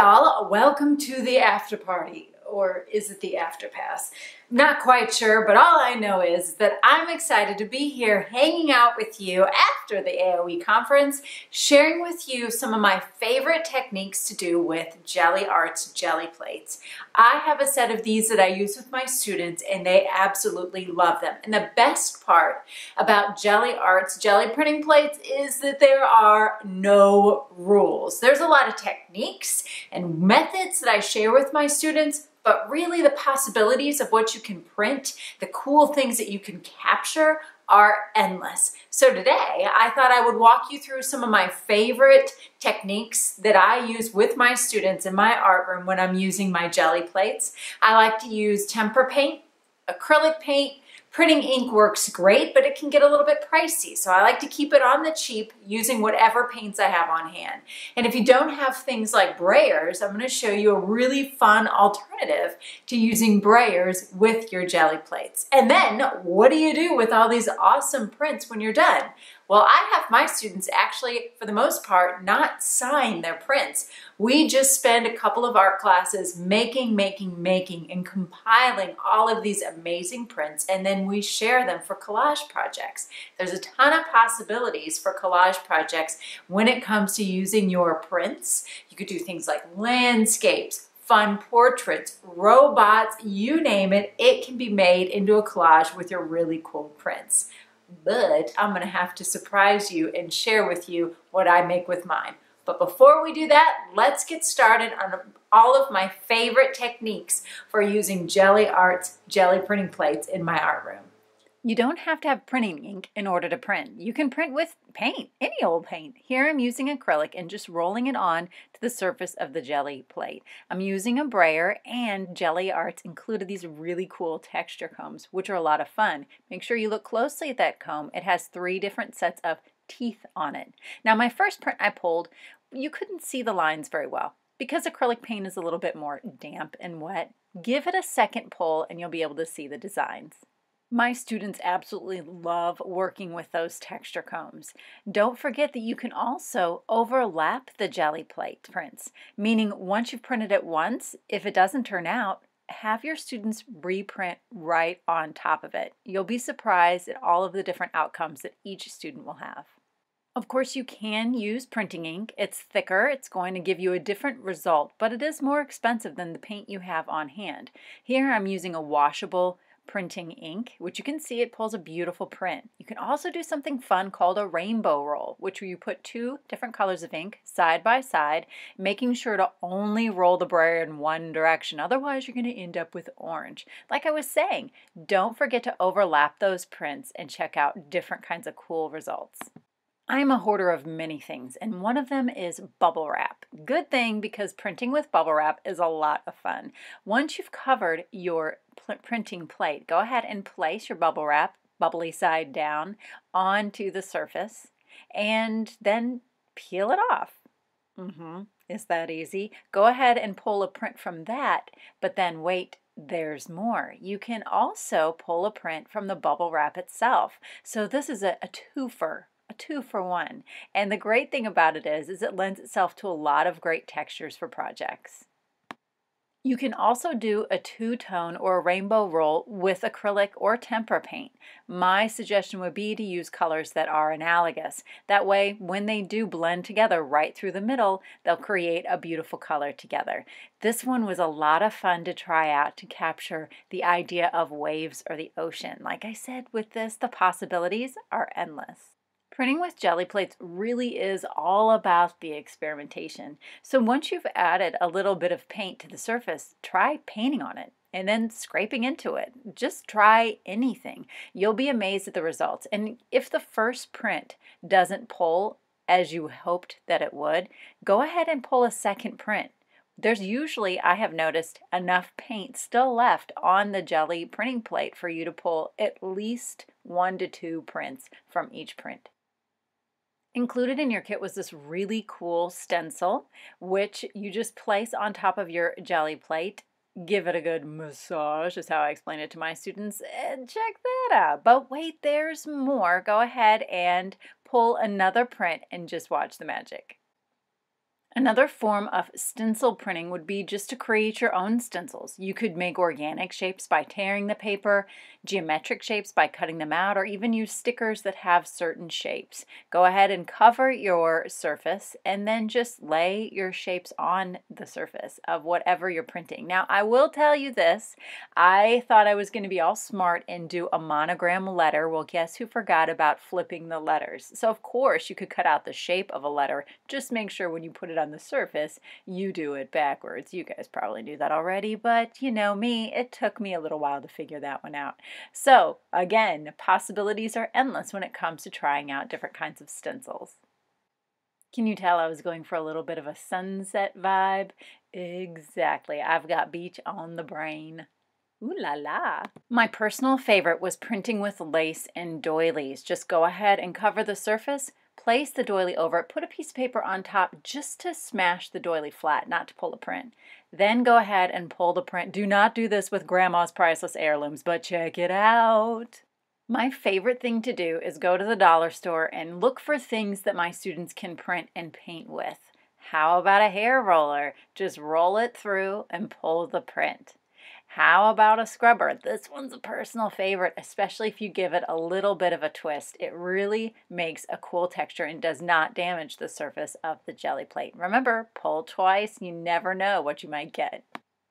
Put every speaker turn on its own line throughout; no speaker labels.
y'all, welcome to the after party, or is it the after pass? Not quite sure, but all I know is that I'm excited to be here hanging out with you after the AOE conference, sharing with you some of my favorite techniques to do with Gelli Arts jelly plates. I have a set of these that I use with my students and they absolutely love them. And the best part about Gelli Arts jelly printing plates is that there are no rules. There's a lot of techniques and methods that I share with my students, but really the possibilities of what you can print, the cool things that you can capture are endless. So today I thought I would walk you through some of my favorite techniques that I use with my students in my art room when I'm using my jelly plates. I like to use tempera paint, acrylic paint. Printing ink works great, but it can get a little bit pricey. So I like to keep it on the cheap using whatever paints I have on hand. And if you don't have things like brayers, I'm going to show you a really fun alternative to using brayers with your jelly plates. And then what do you do with all these awesome prints when you're done? Well, I have my students actually, for the most part, not sign their prints. We just spend a couple of art classes making, and compiling all of these amazing prints, and then we share them for collage projects. There's a ton of possibilities for collage projects when it comes to using your prints. You could do things like landscapes, fun portraits, robots, you name it, it can be made into a collage with your really cool prints. But I'm going to have to surprise you and share with you what I make with mine. But before we do that, let's get started on all of my favorite techniques for using Gelli Arts jelly printing plates in my art room. You don't have to have printing ink in order to print. You can print with paint, any old paint. Here I'm using acrylic and just rolling it on to the surface of the jelly plate. I'm using a brayer, and Gelli Arts included these really cool texture combs, which are a lot of fun. Make sure you look closely at that comb. It has 3 different sets of teeth on it. Now my first print I pulled, you couldn't see the lines very well. Because acrylic paint is a little bit more damp and wet, give it a second pull and you'll be able to see the designs. My students absolutely love working with those texture combs. Don't forget that you can also overlap the jelly plate prints, meaning once you've printed it once, if it doesn't turn out, have your students reprint right on top of it. You'll be surprised at all of the different outcomes that each student will have. Of course, you can use printing ink. It's thicker, it's going to give you a different result, but it is more expensive than the paint you have on hand. Here I'm using a washable printing ink, which you can see it pulls a beautiful print. You can also do something fun called a rainbow roll, which you put 2 different colors of ink side by side, making sure to only roll the brayer in one direction. Otherwise, you're going to end up with orange. Like I was saying, don't forget to overlap those prints and check out different kinds of cool results. I'm a hoarder of many things, and one of them is bubble wrap. Good thing, because printing with bubble wrap is a lot of fun. Once you've covered your printing plate, go ahead and place your bubble wrap, bubbly side down, onto the surface, and then peel it off. It's that easy. Go ahead and pull a print from that, but then wait. There's more. You can also pull a print from the bubble wrap itself. So this is a twofer. A 2-for-1. And the great thing about it is it lends itself to a lot of great textures for projects. You can also do a 2-tone or a rainbow roll with acrylic or tempera paint. My suggestion would be to use colors that are analogous. That way, when they do blend together right through the middle, they'll create a beautiful color together. This one was a lot of fun to try out to capture the idea of waves or the ocean. Like I said, with this, the possibilities are endless. Printing with jelly plates really is all about the experimentation. So once you've added a little bit of paint to the surface, try painting on it and then scraping into it. Just try anything. You'll be amazed at the results. And if the first print doesn't pull as you hoped that it would, go ahead and pull a second print. There's usually, I have noticed, enough paint still left on the jelly printing plate for you to pull at least 1 to 2 prints from each print. Included in your kit was this really cool stencil, which you just place on top of your jelly plate. Give it a good massage, is how I explain it to my students, and check that out. But wait, there's more. Go ahead and pull another print and just watch the magic. Another form of stencil printing would be just to create your own stencils. You could make organic shapes by tearing the paper, geometric shapes by cutting them out, or even use stickers that have certain shapes. Go ahead and cover your surface and then just lay your shapes on the surface of whatever you're printing. Now, I will tell you this. I thought I was going to be all smart and do a monogram letter. Well, guess who forgot about flipping the letters? So, of course, you could cut out the shape of a letter. Just make sure when you put it on the surface, you do it backwards. You guys probably knew that already, but you know me, it took me a little while to figure that one out. So again, possibilities are endless when it comes to trying out different kinds of stencils. Can you tell I was going for a little bit of a sunset vibe? Exactly. I've got beach on the brain. Ooh la la. My personal favorite was printing with lace and doilies. Just go ahead and cover the surface, place the doily over it, put a piece of paper on top just to smash the doily flat, not to pull the print. Then go ahead and pull the print. Do not do this with Grandma's Priceless Heirlooms, but check it out. My favorite thing to do is go to the dollar store and look for things that my students can print and paint with. How about a hair roller? Just roll it through and pull the print. How about a scrubber? This one's a personal favorite, especially if you give it a little bit of a twist. It really makes a cool texture and does not damage the surface of the jelly plate. Remember, pull twice, you never know what you might get.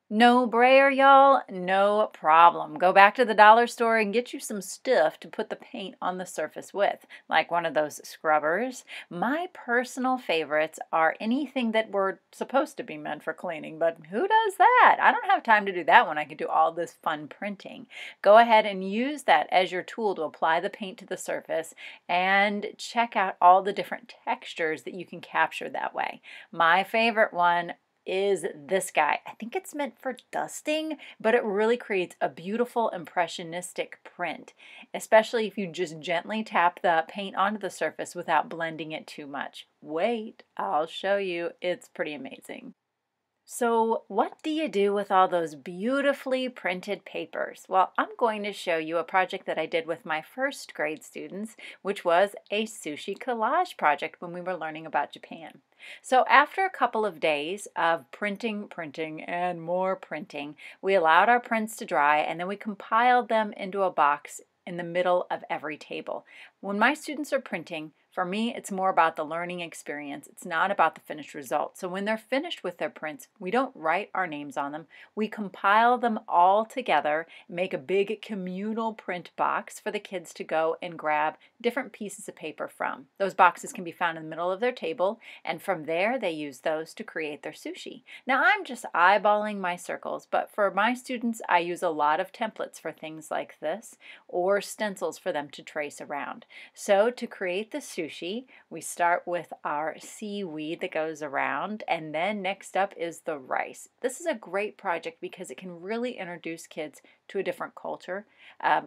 No brayer, y'all? No problem. Go back to the dollar store and get you some stuff to put the paint on the surface with, like one of those scrubbers. My personal favorites are anything that were supposed to be meant for cleaning, but who does that? I don't have time to do that when I can do all this fun printing. Go ahead and use that as your tool to apply the paint to the surface and check out all the different textures that you can capture that way. My favorite one is this guy. I think it's meant for dusting, but it really creates a beautiful impressionistic print, especially if you just gently tap the paint onto the surface without blending it too much. Wait, I'll show you. It's pretty amazing. So what do you do with all those beautifully printed papers? Well, I'm going to show you a project that I did with my first grade students, which was a sushi collage project when we were learning about Japan. So after a couple of days of printing, and more printing, we allowed our prints to dry and then we compiled them into a box in the middle of every table. When my students are printing, for me, it's more about the learning experience. It's not about the finished result. So when they're finished with their prints, we don't write our names on them. We compile them all together, make a big communal print box for the kids to go and grab different pieces of paper from. Those boxes can be found in the middle of their table, and from there they use those to create their sushi. Now I'm just eyeballing my circles, but for my students, I use a lot of templates for things like this, or stencils for them to trace around. So to create the sushi, we start with our seaweed that goes around, and then next up is the rice. This is a great project because it can really introduce kids to a different culture,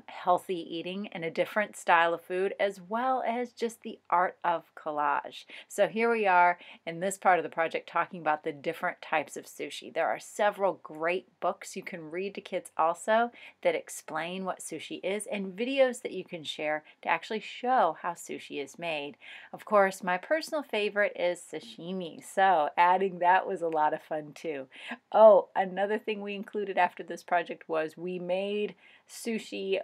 healthy eating, and a different style of food, as well as just the art of collage. So here we are in this part of the project talking about the different types of sushi. There are several great books you can read to kids also that explain what sushi is, and videos that you can share to actually show how sushi is made. Of course, my personal favorite is sashimi, so adding that was a lot of fun too. Oh, another thing we included after this project was we made sushi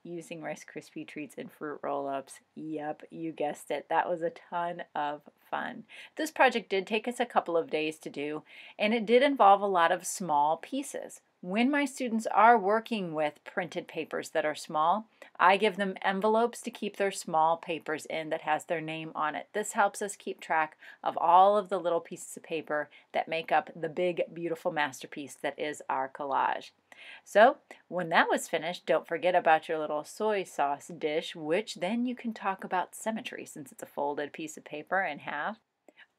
using Rice Krispie treats and fruit roll-ups. Yep, you guessed it. That was a ton of fun. This project did take us a couple of days to do, and it did involve a lot of small pieces. When my students are working with printed papers that are small, I give them envelopes to keep their small papers in that has their name on it. This helps us keep track of all of the little pieces of paper that make up the big, beautiful masterpiece that is our collage. So when that was finished, don't forget about your little soy sauce dish, which then you can talk about symmetry since it's a folded piece of paper in half.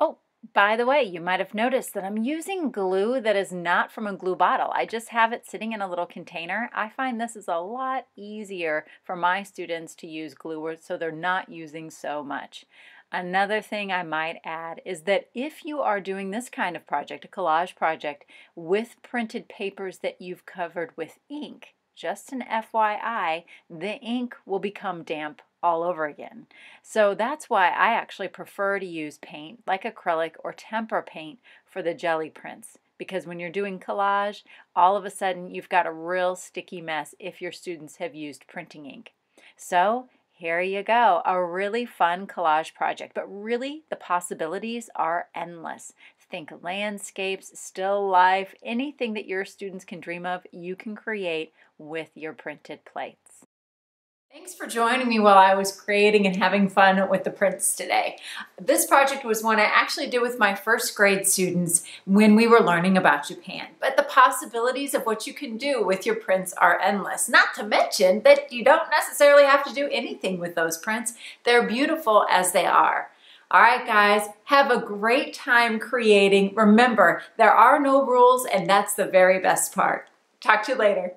Oh, by the way, you might have noticed that I'm using glue that is not from a glue bottle. I just have it sitting in a little container. I find this is a lot easier for my students to use glue so they're not using so much. Another thing I might add is that if you are doing this kind of project, a collage project, with printed papers that you've covered with ink, just an FYI, the ink will become damp all over again. So that's why I actually prefer to use paint like acrylic or tempera paint for the jelly prints. Because when you're doing collage, all of a sudden you've got a real sticky mess if your students have used printing ink. So here you go, a really fun collage project, but really the possibilities are endless. Think landscapes, still life, anything that your students can dream of, you can create with your printed plates. Thanks for joining me while I was creating and having fun with the prints today. This project was one I actually did with my first grade students when we were learning about Japan. But the possibilities of what you can do with your prints are endless. Not to mention that you don't necessarily have to do anything with those prints. They're beautiful as they are. All right, guys, have a great time creating. Remember, there are no rules, and that's the very best part. Talk to you later.